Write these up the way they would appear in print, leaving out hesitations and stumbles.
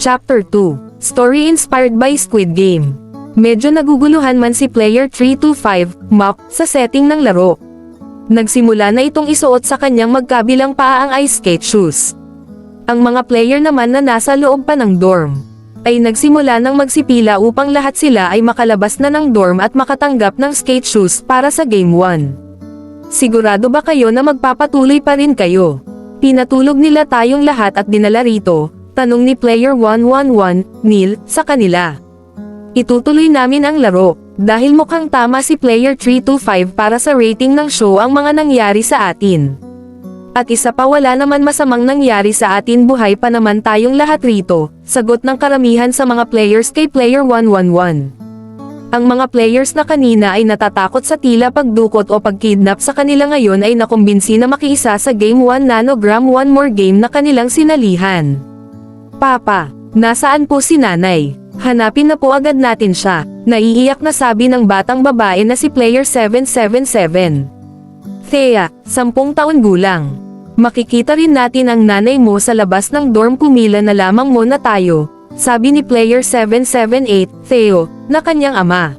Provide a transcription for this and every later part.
Chapter 2. Story inspired by Squid Game. Medyo naguguluhan man si Player 325, Map, sa setting ng laro. Nagsimula na itong isuot sa kanyang magkabilang paa ang ice skate shoes. Ang mga player naman na nasa loob pa ng dorm ay nagsimula ng magsipila upang lahat sila ay makalabas na ng dorm at makatanggap ng skate shoes para sa Game 1. Sigurado ba kayo na magpapatuloy pa rin kayo? Pinatulog nila tayong lahat at dinala rito, tanong ni Player 111, Neil, sa kanila. Itutuloy namin ang laro, dahil mukhang tama si Player 325 para sa rating ng show ang mga nangyari sa atin. At isa pa, wala naman masamang nangyari sa atin, buhay pa naman tayong lahat rito, sagot ng karamihan sa mga players kay Player 111. Ang mga players na kanina ay natatakot sa tila pagdukot o pagkidnap sa kanila ngayon ay nakumbinsi na makiisa sa Game 1 Nanogram One More Game na kanilang sinalihan. Papa, nasaan po si nanay? Hanapin na po agad natin siya, naiiyak na sabi ng batang babae na si Player 777. Thea, 10 taon gulang. Makikita rin natin ang nanay mo sa labas ng dorm, pumila na lamang muna tayo, sabi ni Player 778, Theo, na kanyang ama.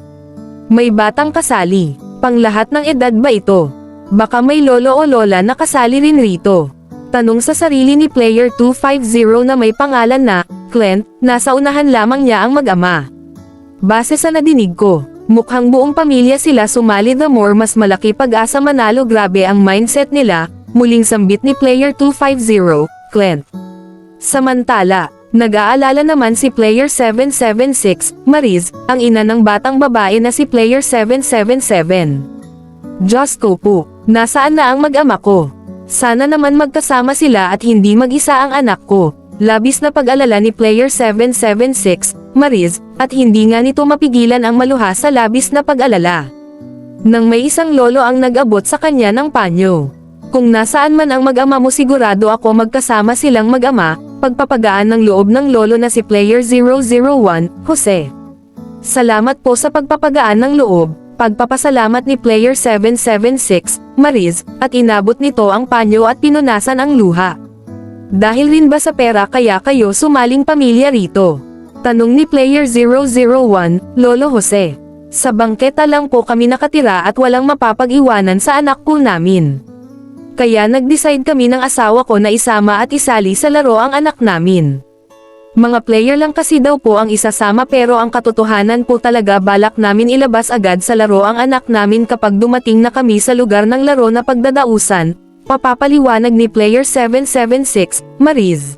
May batang kasali, panglahat ng edad ba ito? Baka may lolo o lola na kasali rin rito. Tanong sa sarili ni Player 250 na may pangalan na, Clint, nasa unahan lamang niya ang mag-ama. Base sa nadinig ko, mukhang buong pamilya sila sumali, the more mas malaki pag-asa manalo, grabe ang mindset nila, muling sambit ni Player 250, Clint. Samantala, nag-aalala naman si Player 776, Mariz, ang ina ng batang babae na si Player 777. Diyos ko po, nasaan na ang mag-ama ko? Sana naman magkasama sila at hindi mag-isa ang anak ko. Labis na pag-alala ni Player 776, Mariz, at hindi nga nito mapigilan ang maluha sa labis na pag-alala. Nang may isang lolo ang nag-abot sa kanya ng panyo. Kung nasaan man ang mag-ama mo, sigurado ako magkasama silang mag-ama, pagpapagaan ng loob ng lolo na si Player 001, Jose. Salamat po sa pagpapagaan ng loob, pagpapasalamat ni Player 776, Mariz, at inabot nito ang panyo at pinunasan ang luha. Dahil rin ba sa pera kaya kayo sumaling pamilya rito? Tanong ni Player 001, Lolo Jose. Sa bangketa lang po kami nakatira at walang mapapag-iwanan sa anak ko namin. Kaya nag-decide kami ng asawa ko na isama at isali sa laro ang anak namin. Mga player lang kasi daw po ang isasama, pero ang katotohanan po talaga balak namin ilabas agad sa laro ang anak namin kapag dumating na kami sa lugar ng laro na pagdadausan, papapaliwanag ni Player 776, Mariz.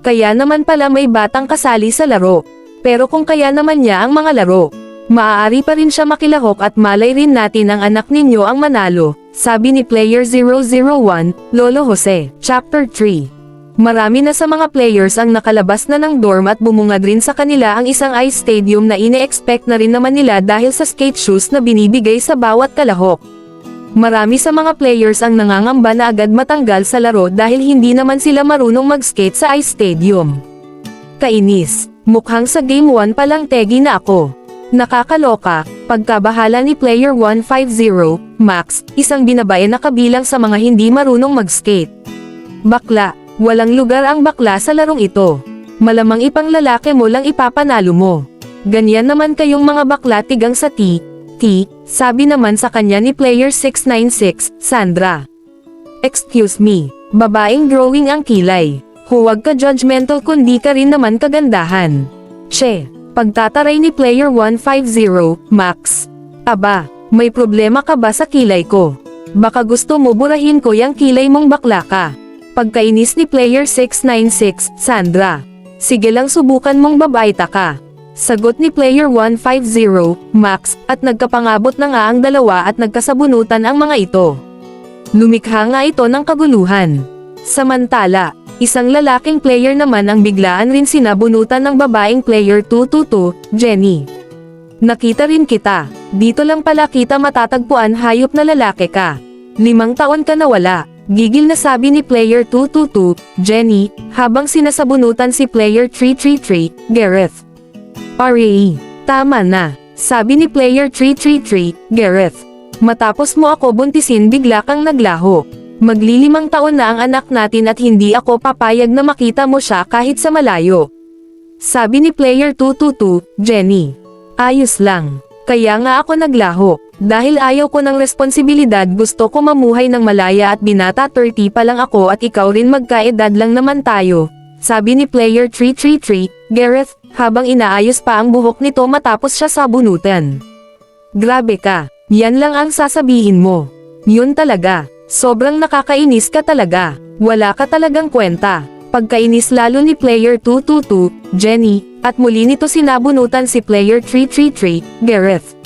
Kaya naman pala may batang kasali sa laro. Pero kung kaya naman niya ang mga laro, maaari pa rin siya makilahok at malay rin natin ang anak ninyo ang manalo, sabi ni Player 001, Lolo Jose. Chapter 3. Marami na sa mga players ang nakalabas na ng dorm at bumungad rin sa kanila ang isang ice stadium na ine-expect na rin naman nila dahil sa skate shoes na binibigay sa bawat kalahok. Marami sa mga players ang nangangamba na agad matanggal sa laro dahil hindi naman sila marunong mag-skate sa ice stadium. Kainis, mukhang sa Game 1 palang tegi na ako. Nakakaloka, pagkabahala ni Player 150, Max, isang binabae na kabilang sa mga hindi marunong mag-skate. Bakla, walang lugar ang bakla sa larong ito. Malamang ipang lalaki mo lang ipapanalo mo. Ganyan naman kayong mga bakla, tigang sa T, sabi naman sa kanya ni Player 696, Sandra. Excuse me, babaeng drawing ang kilay. Huwag ka judgmental kundi ka rin naman kagandahan. Che, pagtataray ni Player 150, Max. Aba, may problema ka ba sa kilay ko? Baka gusto mo burahin ko yung kilay mong bakla ka. Pagkainis ni Player 696, Sandra. Sige lang, subukan mong babaita ka. Sagot ni Player 150, Max, at nagkapangabot na nga ang dalawa at nagkasabunutan ang mga ito. Lumikha nga ito ng kaguluhan. Samantala, isang lalaking player naman ang biglaan rin sinabunutan ng babaeng Player 222, Jenny. Nakita rin kita, dito lang pala kita matatagpuan, hayop na lalaki ka. 5 taon ka nawala. Gigil na sabi ni Player 222, Jenny, habang sinasabunutan si Player 333, Gareth. Tama na, sabi ni Player 333, Gareth. Matapos mo ako buntisin bigla kang naglaho. Maglilimang taon na ang anak natin at hindi ako papayag na makita mo siya kahit sa malayo. Sabi ni Player 222, Jenny. Ayos lang. Kaya nga ako naglaho. Dahil ayaw ko ng responsibilidad, gusto ko mamuhay ng malaya at binata 30 pa lang ako at ikaw rin magkaedad lang naman tayo. Sabi ni Player 333, Gareth, habang inaayos pa ang buhok nito matapos siya sabunutan. Grabe ka. Yan lang ang sasabihin mo. Yun talaga. Sobrang nakakainis ka talaga. Wala ka talagang kwenta. Pagkainis lalo ni Player 222, Jenny, at muli nito sinabunutan si Player 333, Gareth.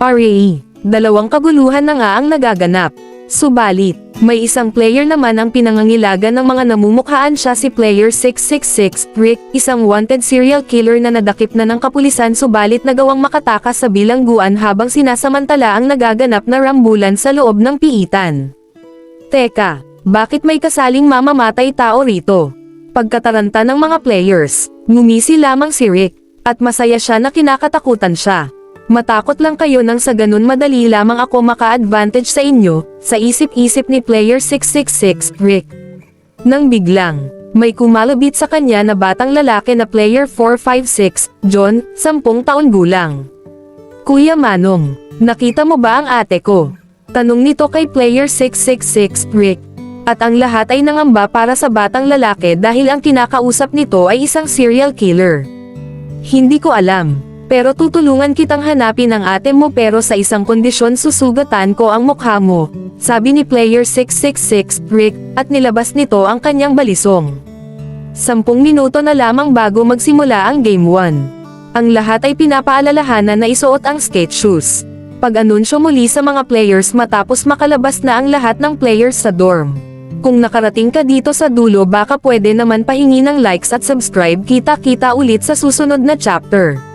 RAE, dalawang kaguluhan na nga ang nagaganap. Subalit, may isang player naman ang pinangangilagan ng mga namumukhaan siya si Player 666, Rick, isang wanted serial killer na nadakip na ng kapulisan subalit nagawang makatakas sa bilangguan habang sinasamantala ang nagaganap na rambulan sa loob ng piitan. Teka, bakit may kasaling mamamatay tao rito? Pagkataranta ng mga players, ngumisi lamang si Rick, at masaya siya na kinakatakutan siya. Matakot lang kayo nang sa ganun madali lamang ako maka-advantage sa inyo, sa isip-isip ni Player 666, Rick. Nang biglang, may kumalabit sa kanya na batang lalaki na Player 456, John, 10 taon gulang. Kuya Manong, nakita mo ba ang ate ko? Tanong nito kay Player 666, Rick. At ang lahat ay nangamba para sa batang lalaki dahil ang kinakausap nito ay isang serial killer. Hindi ko alam. Pero tutulungan kitang hanapin ang ate mo pero sa isang kondisyon susugatan ko ang mukha mo, sabi ni Player 666, Rick, at nilabas nito ang kanyang balisong. 10 minuto na lamang bago magsimula ang Game 1. Ang lahat ay pinapaalalahanan na isuot ang skate shoes. Pag-anunsyo muli sa mga players matapos makalabas na ang lahat ng players sa dorm. Kung nakarating ka dito sa dulo baka pwede naman pahingi ng likes at subscribe. Kita-kita ulit sa susunod na chapter.